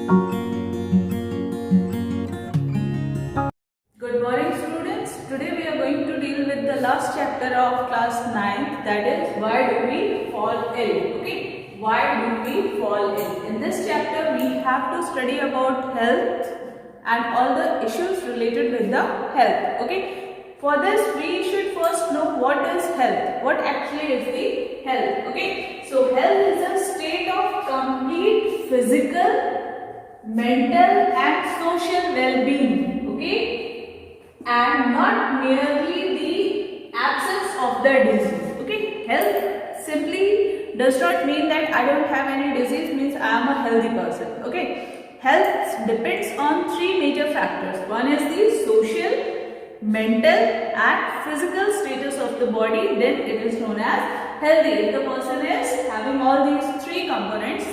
Good morning students. Today we are going to deal with the last chapter of class 9, that is why do we fall ill. Okay, why do we fall ill? In this chapter we have to study about health and all the issues related with the health. Okay, for this we should first know what is health, what actually is the health. Okay, so health is a state of complete physical, mental and social well-being. Okay, and not merely the absence of the disease. Okay, health simply does not mean that I don't have any disease means I am a healthy person. Okay, health depends on three major factors. One is the social, mental and physical status of the body, then it is known as healthy. If the person is having all these three components,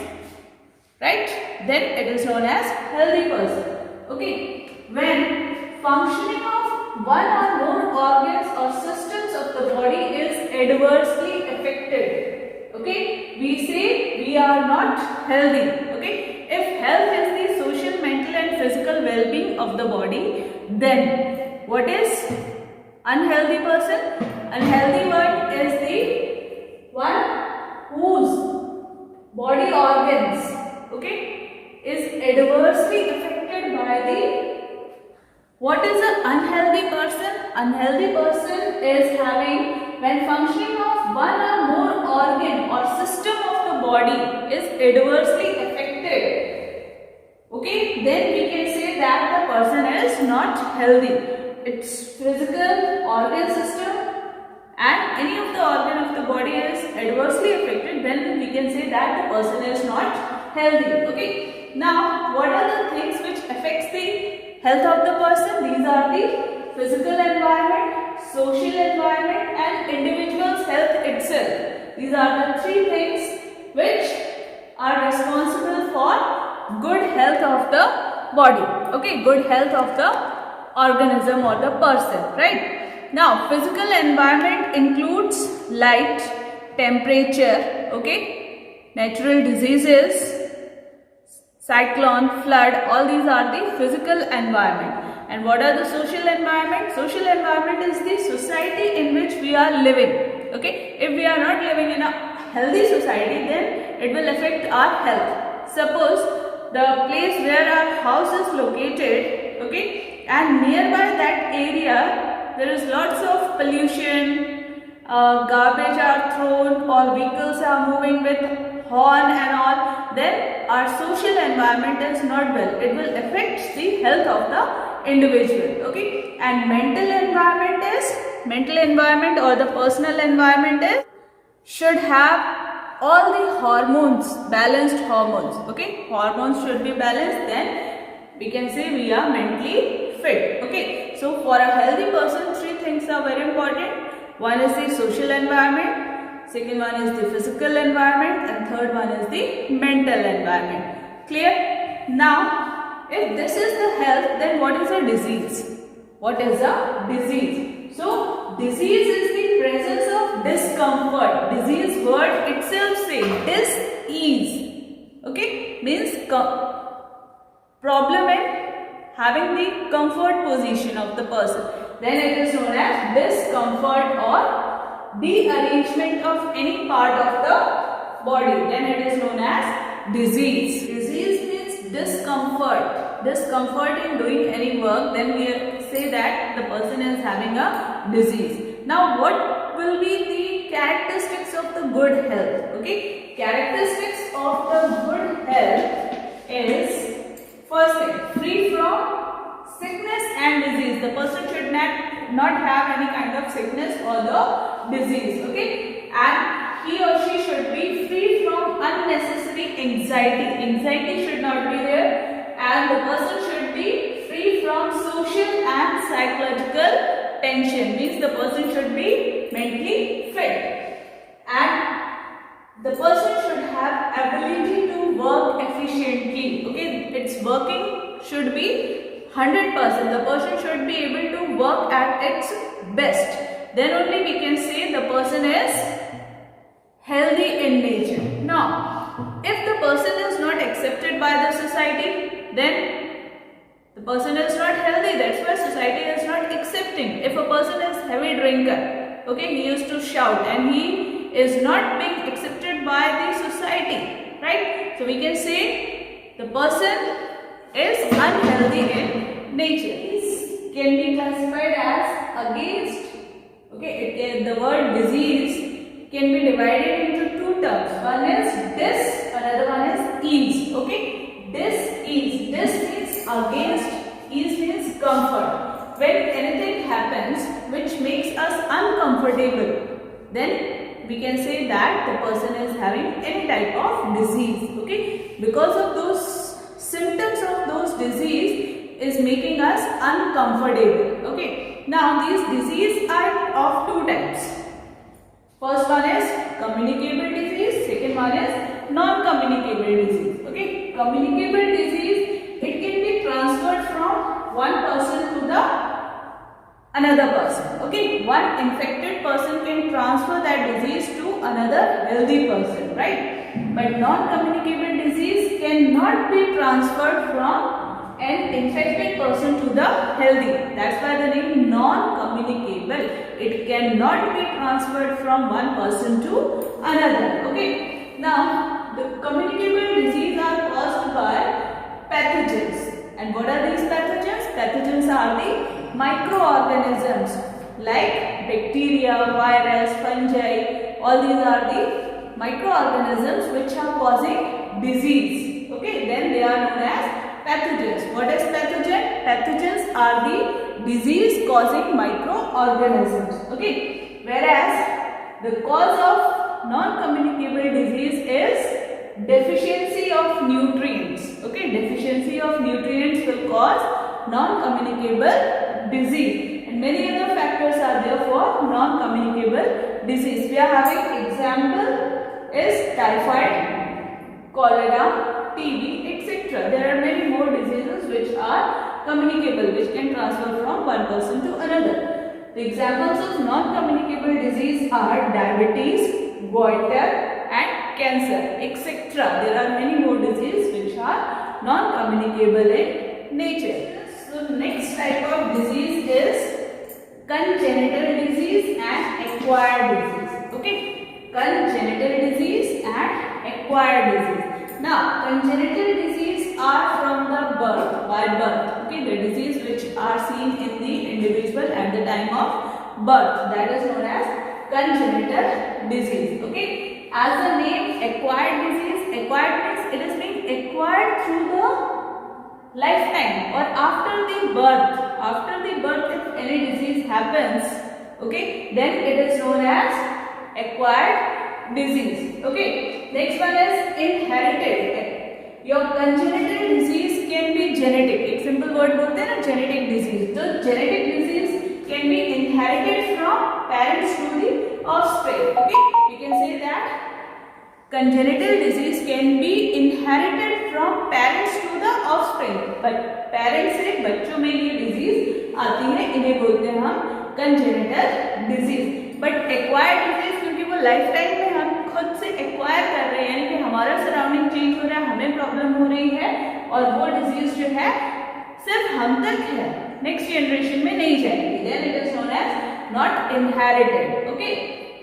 right, then it is known as healthy person. Okay, when functioning of one or more organs or systems of the body is adversely affected, okay, we say we are not healthy. Okay, if health is the social, mental and physical well-being of the body, then what is unhealthy person? Unhealthy one is the one whose body organs, okay, is adversely affected by the. What is an unhealthy person? Unhealthy person is having, when functioning of one or more organ or system of the body is adversely affected, okay, then we can say that the person is not healthy. Its physical organ system and any of the organ of the body is adversely affected, then we can say that the person is not healthy. Okay, now what are the things which affects the health of the person? These are the physical environment, social environment and individual's health itself. These are the three things which are responsible for good health of the body. Okay, good health of the organism or the person, right? Now, physical environment includes light, temperature, okay, natural diseases, cyclone, flood, all these are the physical environment. And what are the social environment? Social environment is the society in which we are living. Okay, if we are not living in a healthy society, then it will affect our health. Suppose the place where our house is located, okay, and nearby that area there is lots of pollution, garbage are thrown or vehicles are moving with horn and all, then our social environment is not well. It will affect the health of the individual. Okay, and mental environment or the personal environment is should have all the hormones, balanced hormones. Okay, hormones should be balanced, then we can say we are mentally fit. Okay, so for a healthy person, three things are very important. One is the social environment, second one is the physical environment and third one is the mental environment. Clear? Now, if this is the health, then what is a disease? What is a disease? So, disease is the presence of discomfort. Disease word itself says dis-ease. Okay, means problem in having the comfort position of the person. Then it is known as discomfort or derangement of any part of the body. Then it is known as disease. Disease means discomfort. Discomfort in doing any work. Then we say that the person is having a disease. Now what will be the characteristics of the good health? Okay, characteristics of the good health is, first thing, free from sickness and disease. The person should not have any kind of sickness or the disease. Okay, and he or she should be free from unnecessary anxiety. Anxiety should not be there, and the person should be free from social and psychological tension. Means the person should be mentally fit, and the person should have ability to work efficiently. Okay, its working should be 100%. The person should be able to work at its best. Then only we can say the person is healthy in nature. Now, if the person is not accepted by the society, then the person is not healthy. That's why society is not accepting. If a person is heavy drinker, okay, he used to shout and he is not being accepted by the society, right? So we can say the person is unhealthy in nature. This can be classified as against, okay, the word disease can be divided into two terms. One is dis, another one is ease, okay. Dis-ease, dis means against, ease means comfort. When anything happens which makes us uncomfortable, then we can say that the person is having any type of disease, okay. Because of those symptoms of those disease is making us uncomfortable, okay. Now these diseases are of two types. First one is communicable disease, second one is non-communicable disease, okay. Communicable disease, it can be transferred from one person to the another person, okay. One infected person can transfer that disease to another healthy person, right? But non-communicable disease cannot be transferred from an infected person to the healthy. That's why the name non-communicable. It cannot be transferred from one person to another, okay. Now the communicable disease are caused by pathogens. And what are these pathogens? Pathogens are the microorganisms like bacteria, virus, fungi. All these are the microorganisms which are causing disease, okay. Then they are known as pathogens. What is pathogen? Pathogens are the disease causing microorganisms, okay. Whereas the cause of non-communicable disease is deficiency of nutrients, okay. Deficiency of nutrients will cause non-communicable disease, and many other factors are there for non-communicable disease. We are having example is typhoid, cholera, TB, etc. There are many more diseases which are communicable, which can transfer from one person to another. The examples of non-communicable disease are diabetes, goiter, and cancer, etc. There are many more diseases which are non-communicable in nature. So next type of disease is congenital disease and acquired disease, okay. Congenital disease and acquired disease. Now congenital disease are from the birth, by birth, okay. The disease which are seen in the individual at the time of birth, that is known as congenital disease, okay. As the name acquired disease, acquired means it is being acquired through the lifetime or after the birth. After the birth, if any disease happens, okay, then it is known as acquired disease, okay. Next one is inherited. Your congenital disease can be genetic. एक simple word बोलते हैं ना, genetic disease. So genetic disease can be inherited from parents to the offspring, okay. You can say that congenital disease can be inherited from parents to the offspring. But parents से बच्चों में ये disease आती है, इन्हें बोलते हैं हम congenital disease. But acquired disease क्योंकि वो lifetime में हम खुद से acquire कर रहे हैं, यानी कि हमारा surrounding change हो रहा है, हमें problem हो रही है और वो disease जो है सिर्फ हम तक है, next generation में नहीं जाएगी. Then it is known as not inherited, okay.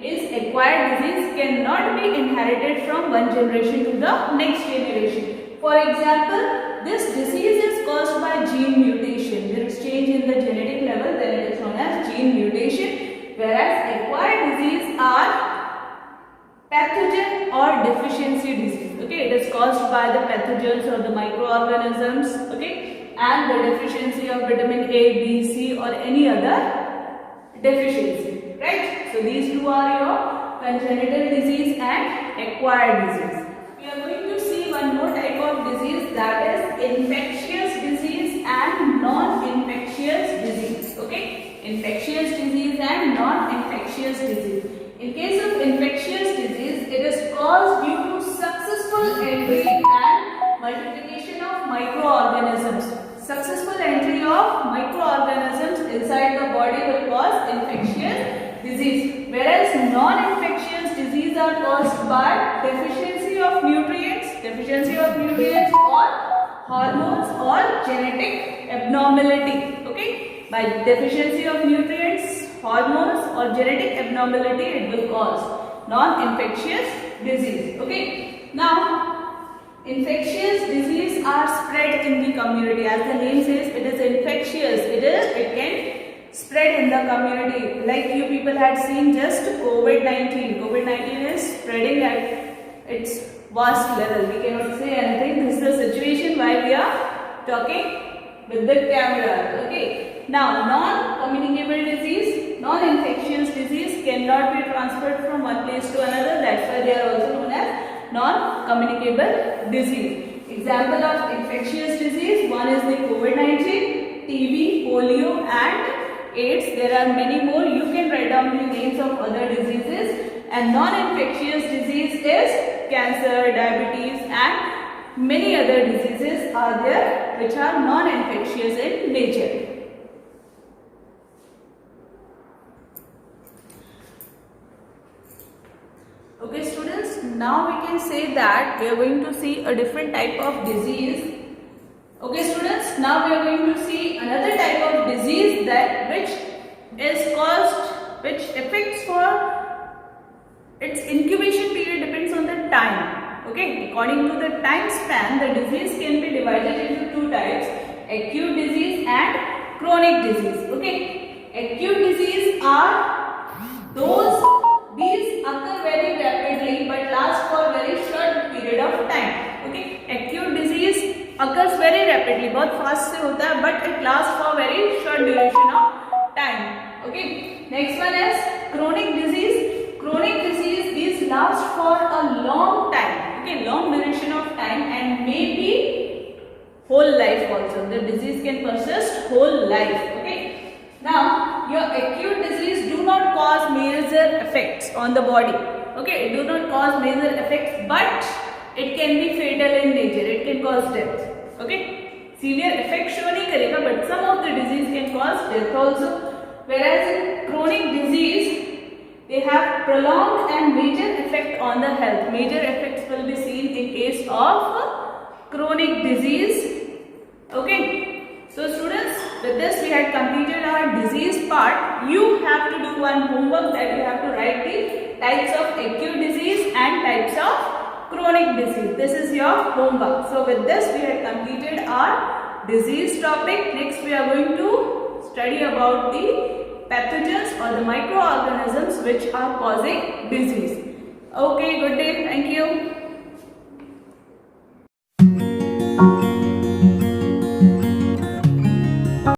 Means acquired disease cannot be inherited from one generation to the next generation. For example, this disease is caused by gene mutation. There is change in the genetic level, then it is known as gene mutation. Whereas acquired disease are pathogen or deficiency disease. Okay, it is caused by the pathogens or the microorganisms. Okay, and the deficiency of vitamin A, B, C, or any other deficiency. Right? So these two are your congenital disease and acquired disease. We are going to see one more type of disease, that is infectious disease and non-infectious disease. Okay? Infectious disease and non-infectious disease. In case of infectious disease, it is caused due to successful entry and multiplication of microorganisms. Successful entry of microorganisms inside the body will cause infectious disease, whereas non-infectious disease are caused by deficiency of nutrients or hormones or genetic abnormality. Okay, by deficiency of nutrients, hormones or genetic abnormality, it will cause non-infectious disease. Okay, now infectious disease are spread in the community. As the name says, it is infectious. It can spread in the community. Like you people had seen just COVID-19. COVID-19 is spreading at its vast level. We cannot say anything. This is the situation while we are talking with the camera. Okay. Now, non-communicable disease, non-infectious disease cannot be transferred from one place to another. That's why they are also known as non-communicable disease. Example of infectious disease, one is the COVID-19, TB, polio and AIDS. There are many more. You can write down the names of other diseases. And non-infectious disease is cancer, diabetes and many other diseases are there which are non-infectious in nature. Okay students, now we can say that we are going to see a different type of disease. Okay students, now we are going to see another type of disease that which affects for its incubation period depends on the time. Okay, according to the time span, the disease can be divided into two types: acute disease and chronic disease. Okay, acute disease are these occur very rapidly but last for very short period of time. Okay, acute disease occurs very rapidly, बहुत fast से होता है, but it lasts for very short duration of time. Okay, next one is chronic disease. Chronic disease, these last for a long time. Okay, long duration of time and maybe whole life also. The disease can persist whole life. Okay. Now, your acute disease do not cause major effects on the body. Okay, it do not cause major effects, but it can be fatal in nature. It can cause death. Okay, severe effect show नहीं करेगा, but some of the disease can cause death also. Whereas in chronic disease, they have prolonged and major effect on the health. Major effects will be seen in case of chronic disease. Okay. So students, with this we had completed our disease part. You have to do one homework that you have to write the types of acute disease and types of chronic disease. This is your homework. So with this we had completed our disease topic. Next we are going to study about the pathogens or the microorganisms which are causing disease. Okay, good day. Thank you.